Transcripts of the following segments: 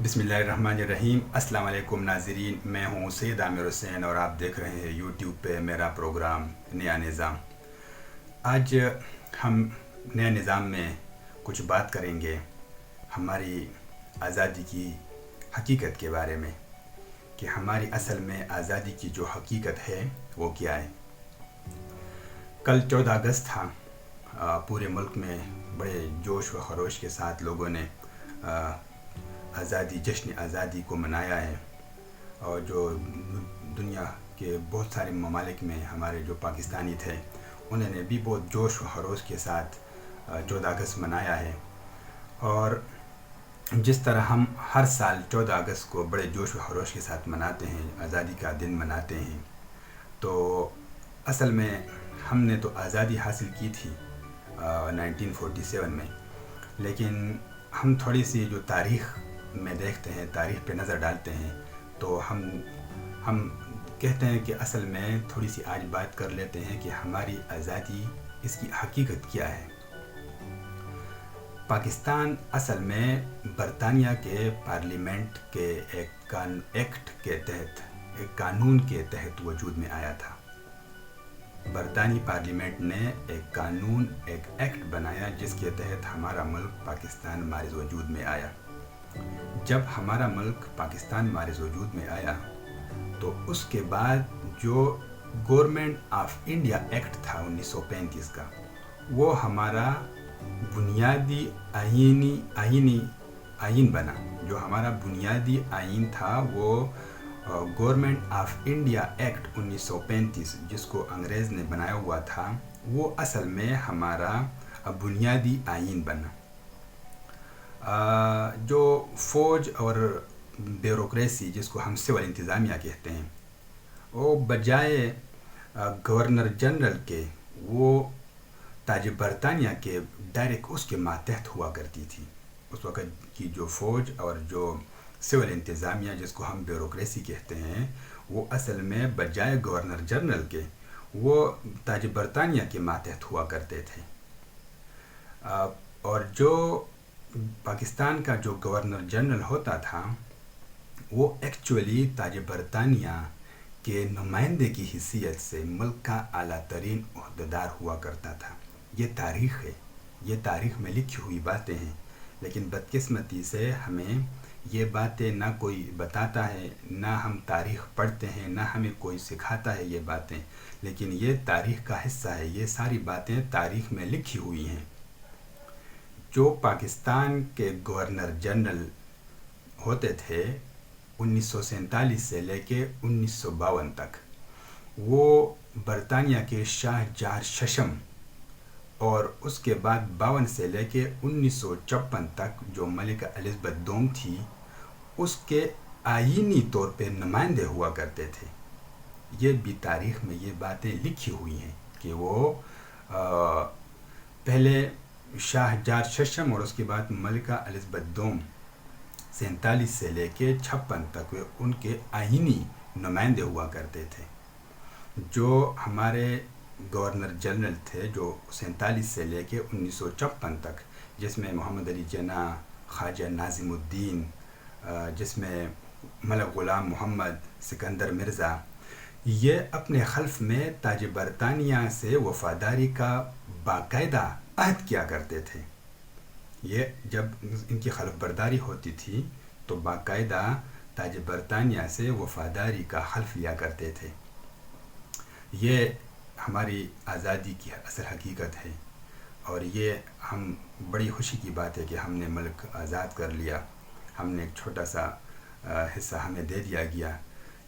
بسم اللہ الرحمن الرحیم۔ السلام علیکم ناظرین، میں ہوں سید عامر حسین اور آپ دیکھ رہے ہیں یوٹیوب پہ میرا پروگرام نیا نظام۔ آج ہم نئے نظام میں کچھ بات کریں گے ہماری آزادی کی حقیقت کے بارے میں، کہ ہماری اصل میں آزادی کی جو حقیقت ہے وہ کیا ہے۔ کل 14 اگست تھا۔ پورے ملک میں بڑے جوش و خروش کے ساتھ لوگوں نے جشن آزادی کو منایا ہے، اور جو دنیا کے بہت سارے ممالک میں ہمارے جو پاکستانی تھے انہوں نے بھی بہت جوش و خروش کے ساتھ 14 اگست منایا ہے۔ اور جس طرح ہم ہر سال 14 اگست کو بڑے جوش و خروش کے ساتھ مناتے ہیں، آزادی کا دن مناتے ہیں، تو اصل میں ہم نے تو آزادی حاصل کی تھی 1947 میں، لیکن ہم تھوڑی سی جو تاریخ میں دیکھتے ہیں، تاریخ پہ نظر ڈالتے ہیں، تو ہم کہتے ہیں کہ اصل میں تھوڑی سی آج بات کر لیتے ہیں کہ ہماری آزادی اس کی حقیقت کیا ہے۔ پاکستان اصل میں برطانیہ کے پارلیمنٹ کے ایک قانون کے تحت وجود میں آیا تھا۔ برطانوی پارلیمنٹ نے ایک ایکٹ بنایا جس کے تحت ہمارا ملک پاکستان مارز وجود میں آیا۔ جب ہمارا ملک پاکستان مارز وجود میں آیا تو اس کے بعد جو گورنمنٹ آف انڈیا ایکٹ تھا 1935 کا، وہ ہمارا بنیادی آئین بنا۔ جو ہمارا بنیادی آئین تھا وہ گورنمنٹ آف انڈیا ایکٹ 1935، جس کو انگریز نے بنایا ہوا تھا، وہ اصل میں ہمارا بنیادی آئین بنا۔ جو فوج اور بیوروکریسی، جس کو ہم سول انتظامیہ کہتے ہیں، وہ بجائے گورنر جنرل کے وہ تاج برطانیہ کے ڈائریکٹ اس کے ماتحت ہوا کرتی تھی۔ اس وقت کی جو فوج اور جو سول انتظامیہ، جس کو ہم بیوروکریسی کہتے ہیں، وہ اصل میں بجائے گورنر جنرل کے وہ تاج برطانیہ کے ماتحت ہوا کرتے تھے۔ اور جو پاکستان کا جو گورنر جنرل ہوتا تھا وہ ایکچولی تاج برطانیہ کے نمائندے کی حیثیت سے ملک کا اعلیٰ ترین عہدیدار ہوا کرتا تھا۔ یہ تاریخ ہے، یہ تاریخ میں لکھی ہوئی باتیں ہیں، لیکن بدقسمتی سے ہمیں یہ باتیں نہ کوئی بتاتا ہے، نہ ہم تاریخ پڑھتے ہیں، نہ ہمیں کوئی سکھاتا ہے یہ باتیں، لیکن یہ تاریخ کا حصہ ہے۔ یہ ساری باتیں تاریخ میں لکھی ہوئی ہیں۔ جو پاکستان کے گورنر جنرل ہوتے تھے 1947 سے لے کے 1952 تک، وہ برطانیہ کے شاہ جہاں ششم، اور اس کے بعد 52 سے لے کے 1956 تک جو ملکہ الزبتھ دوم تھی، اس کے آئینی طور پہ نمائندے ہوا کرتے تھے۔ یہ بھی تاریخ میں یہ باتیں لکھی ہوئی ہیں کہ وہ پہلے شاہ جہاں ششم اور اس کے بعد ملکہ الزبتھ دوم 47 سے لے کے 56 تک ان کے آئینی نمائندے ہوا کرتے تھے۔ جو ہمارے گورنر جنرل تھے جو 47 سے لے کے 1956 تک، جس میں محمد علی جناح، خواجہ ناظم الدین، جس میں ملک غلام محمد، سکندر مرزا، یہ اپنے خلف میں تاج برطانیہ سے وفاداری کا باقاعدہ عہد کیا کرتے تھے۔ یہ جب ان کی خلف برداری ہوتی تھی تو باقاعدہ تاج برطانیہ سے وفاداری کا حلف لیا کرتے تھے۔ یہ ہماری آزادی کی اصل حقیقت ہے، اور یہ ہم بڑی خوشی کی بات ہے کہ ہم نے ملک آزاد کر لیا، ہم نے ایک چھوٹا سا حصہ ہمیں دے دیا گیا۔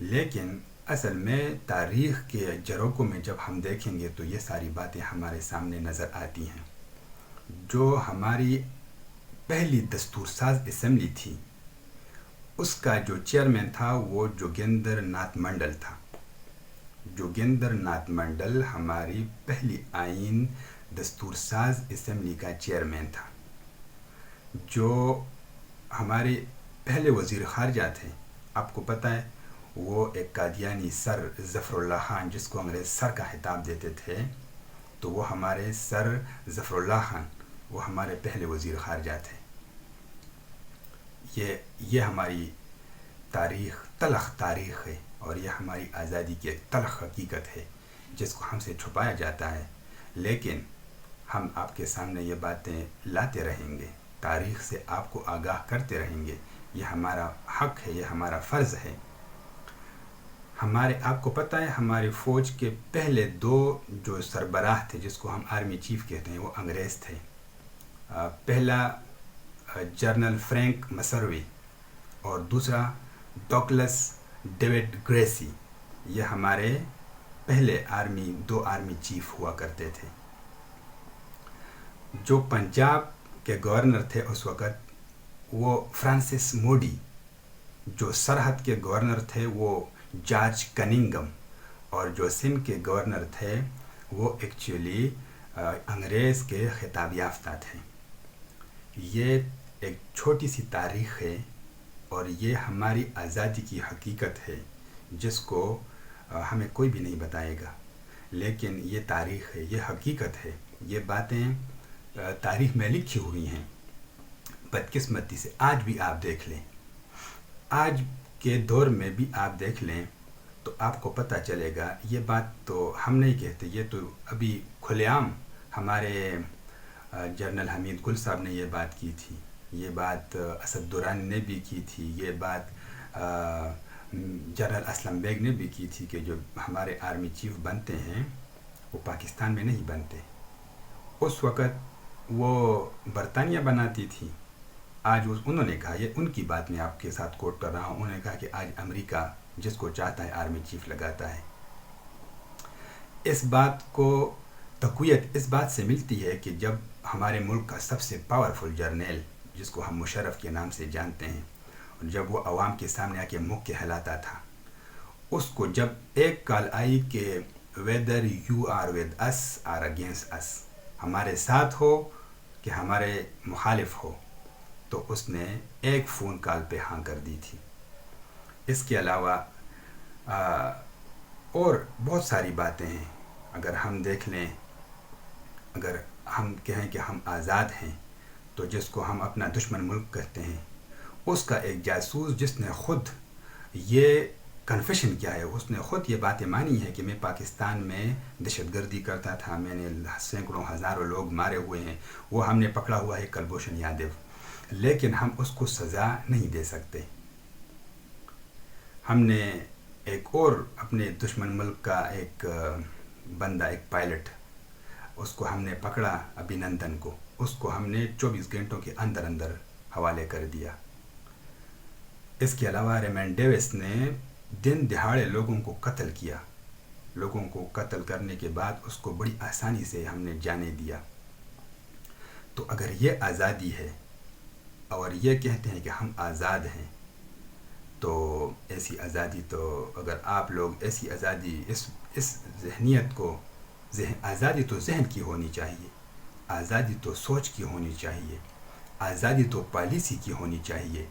لیکن اصل میں تاریخ کے جروکوں میں جب ہم دیکھیں گے تو یہ ساری باتیں ہمارے سامنے نظر آتی ہیں۔ جو ہماری پہلی دستور ساز اسمبلی تھی، اس کا جو چیئرمین تھا وہ جوگیندر ناتھ منڈل تھا۔ جوگیندر ناتھ منڈل ہماری پہلی آئین دستور ساز اسمبلی کا چیئرمین تھا۔ جو ہمارے پہلے وزیر خارجہ تھے، آپ کو پتہ ہے، وہ ایک قادیانی سر ظفر اللہ خان، جس کو انگریز سر کا خطاب دیتے تھے، تو وہ ہمارے سر ظفر اللہ خان وہ ہمارے پہلے وزیر خارجہ تھے۔ یہ ہماری تاریخ تلخ تاریخ ہے، اور یہ ہماری آزادی کی ایک تلخ حقیقت ہے جس کو ہم سے چھپایا جاتا ہے، لیکن ہم آپ کے سامنے یہ باتیں لاتے رہیں گے، تاریخ سے آپ کو آگاہ کرتے رہیں گے۔ یہ ہمارا حق ہے، یہ ہمارا فرض ہے۔ آپ کو پتہ ہے ہماری فوج کے پہلے 2 جو سربراہ تھے، جس کو ہم آرمی چیف کہتے ہیں، وہ انگریز تھے۔ پہلا جنرل فرینک مسروی اور دوسرا ڈوگلس ڈیوڈ گریسی۔ یہ ہمارے پہلے 2 آرمی چیف ہوا کرتے تھے۔ جو پنجاب کے گورنر تھے اس وقت، وہ فرانسس موڈی۔ جو سرحد کے گورنر تھے وہ جارج کننگم، اور جو سندھ کے گورنر تھے وہ ایکچولی انگریز کے خطاب یافتہ تھے۔ یہ ایک چھوٹی سی تاریخ ہے، اور یہ ہماری آزادی کی حقیقت ہے جس کو ہمیں کوئی بھی نہیں بتائے گا، لیکن یہ تاریخ ہے، یہ حقیقت ہے۔ یہ باتیں تاریخ میں لکھی ہوئی ہیں۔ بدقسمتی سے آج بھی آپ دیکھ لیں، آج کے دور میں بھی آپ دیکھ لیں تو آپ کو پتہ چلے گا۔ یہ بات تو ہم نہیں کہتے، یہ تو ابھی کھلے عام ہمارے جنرل حمید گل صاحب نے یہ بات کی تھی، یہ بات اسد درانی نے بھی کی تھی، یہ بات جنرل اسلم بیگ نے بھی کی تھی کہ جو ہمارے آرمی چیف بنتے ہیں وہ پاکستان میں نہیں بنتے۔ اس وقت وہ برطانیہ بناتی تھی، آج انہوں نے کہا، یہ ان کی بات میں آپ کے ساتھ کوٹ کر رہا ہوں، انہوں نے کہا کہ آج امریکہ جس کو چاہتا ہے آرمی چیف لگاتا ہے۔ اس بات کو تقویت اس بات سے ملتی ہے کہ جب ہمارے ملک کا سب سے پاورفل جرنیل، جس کو ہم مشرف کے نام سے جانتے ہیں، جب وہ عوام کے سامنے آ کے منہ کہلاتا تھا، اس کو جب ایک کال آئی کہ whether you are with us or against us، ہمارے ساتھ ہو کہ ہمارے مخالف ہو، تو اس نے ایک فون کال پہ ہاں کر دی تھی۔ اس کے علاوہ اور بہت ساری باتیں ہیں۔ اگر ہم دیکھ لیں، اگر ہم کہیں کہ ہم آزاد ہیں، تو جس کو ہم اپنا دشمن ملک کہتے ہیں، اس کا ایک جاسوس جس نے خود یہ کنفیشن کیا ہے، اس نے خود یہ باتیں مانی ہے کہ میں پاکستان میں دہشت گردی کرتا تھا، میں نے سینکڑوں ہزاروں لوگ مارے ہوئے ہیں، وہ ہم نے پکڑا ہوا ہے کلبھوشن یادو، لیکن ہم اس کو سزا نہیں دے سکتے۔ ہم نے ایک اور اپنے دشمن ملک کا ایک بندہ، ایک پائلٹ، اس کو ہم نے پکڑا، ابھینندن کو، اس کو ہم نے 24 گھنٹوں کے اندر اندر حوالے کر دیا۔ اس کے علاوہ ریمن ڈیوس نے دن دہاڑے لوگوں کو قتل کیا، لوگوں کو قتل کرنے کے بعد اس کو بڑی آسانی سے ہم نے جانے دیا۔ تو اگر یہ آزادی ہے اور یہ کہتے ہیں کہ ہم آزاد ہیں، تو ایسی آزادی تو اگر آپ لوگ ایسی آزادی اس ذہنیت کو آزادی تو ذہن کی ہونی چاہیے، آزادی تو سوچ کی ہونی چاہیے، آزادی تو پالیسی کی ہونی چاہیے،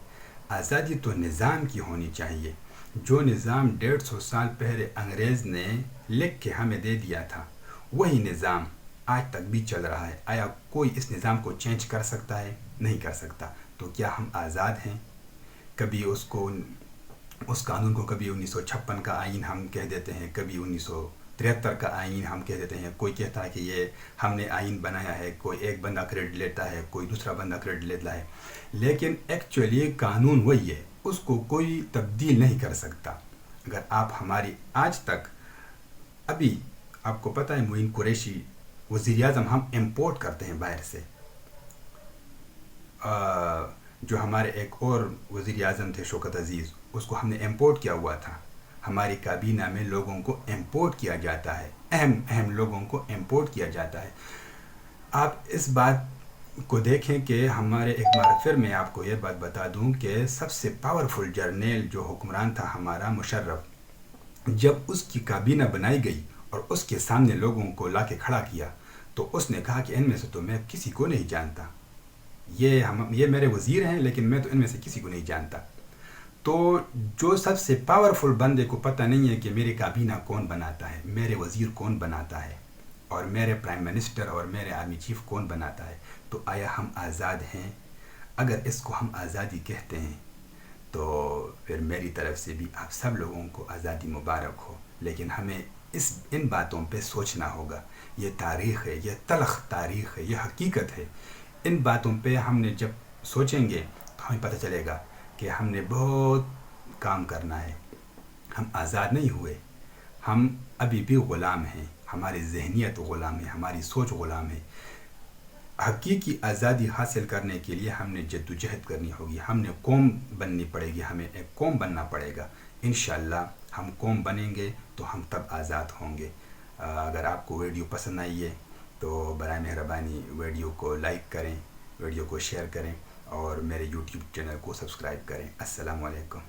آزادی تو نظام کی ہونی چاہیے۔ جو نظام 150 سال پہلے انگریز نے لکھ کے ہمیں دے دیا تھا، وہی نظام آج تک بھی چل رہا ہے۔ آیا کوئی اس نظام کو چینج کر سکتا ہے؟ نہیں کر سکتا۔ تو کیا ہم آزاد ہیں؟ کبھی اس قانون کو کبھی 1956 کا آئین ہم کہہ دیتے ہیں، کبھی 1973 کا آئین ہم کہہ دیتے ہیں، کوئی کہتا ہے کہ یہ ہم نے آئین بنایا ہے، کوئی ایک بندہ کریڈٹ لیتا ہے، کوئی دوسرا بندہ کریڈٹ لیتا ہے، لیکن ایکچولی قانون وہی ہے، اس کو کوئی تبدیل نہیں کر سکتا۔ اگر آپ ہماری آج تک، ابھی آپ کو پتہ ہے معین قریشی وزیر اعظم ہم امپورٹ کرتے ہیں باہر سے، جو ہمارے ایک اور وزیر اعظم تھے شوکت عزیز، اس کو ہم نے امپورٹ کیا ہوا تھا۔ ہماری کابینہ میں لوگوں کو امپورٹ کیا جاتا ہے، اہم لوگوں کو امپورٹ کیا جاتا ہے۔ آپ اس بات کو دیکھیں کہ ہمارے، ایک بار پھر میں آپ کو یہ بات بتا دوں کہ سب سے پاورفل جرنیل جو حکمران تھا ہمارا مشرف، جب اس کی کابینہ بنائی گئی اور اس کے سامنے لوگوں کو لا کے کھڑا کیا، تو اس نے کہا کہ ان میں سے تو میں کسی کو نہیں جانتا، یہ میرے وزیر ہیں لیکن میں تو ان میں سے کسی کو نہیں جانتا۔ تو جو سب سے پاورفل بندے کو پتہ نہیں ہے کہ میری کابینہ کون بناتا ہے، میرے وزیر کون بناتا ہے، اور میرے پرائم منسٹر اور میرے آرمی چیف کون بناتا ہے، تو آیا ہم آزاد ہیں؟ اگر اس کو ہم آزادی کہتے ہیں تو پھر میری طرف سے بھی آپ سب لوگوں کو آزادی مبارک ہو. لیکن ہمیں ان باتوں پہ سوچنا ہوگا. یہ تاریخ ہے، یہ تلخ تاریخ ہے، یہ حقیقت ہے. ان باتوں پہ ہم نے جب سوچیں گے تو ہمیں پتہ چلے گا کہ ہم نے بہت کام کرنا ہے. ہم آزاد نہیں ہوئے، ہم ابھی بھی غلام ہیں. ہماری ذہنیت غلام ہے، ہماری سوچ غلام ہے. حقیقی آزادی حاصل کرنے کے لیے ہم نے جدوجہد کرنی ہوگی. ہم نے قوم بننی پڑے گی، ہمیں ایک قوم بننا پڑے گا. انشاءاللہ ہم قوم بنیں گے تو ہم تب آزاد ہوں گے. اگر آپ کو ویڈیو پسند آئی ہے تو برائے مہربانی ویڈیو کو لائک کریں، ویڈیو کو شیئر کریں اور میرے یوٹیوب چینل کو سبسکرائب کریں. السلام علیکم.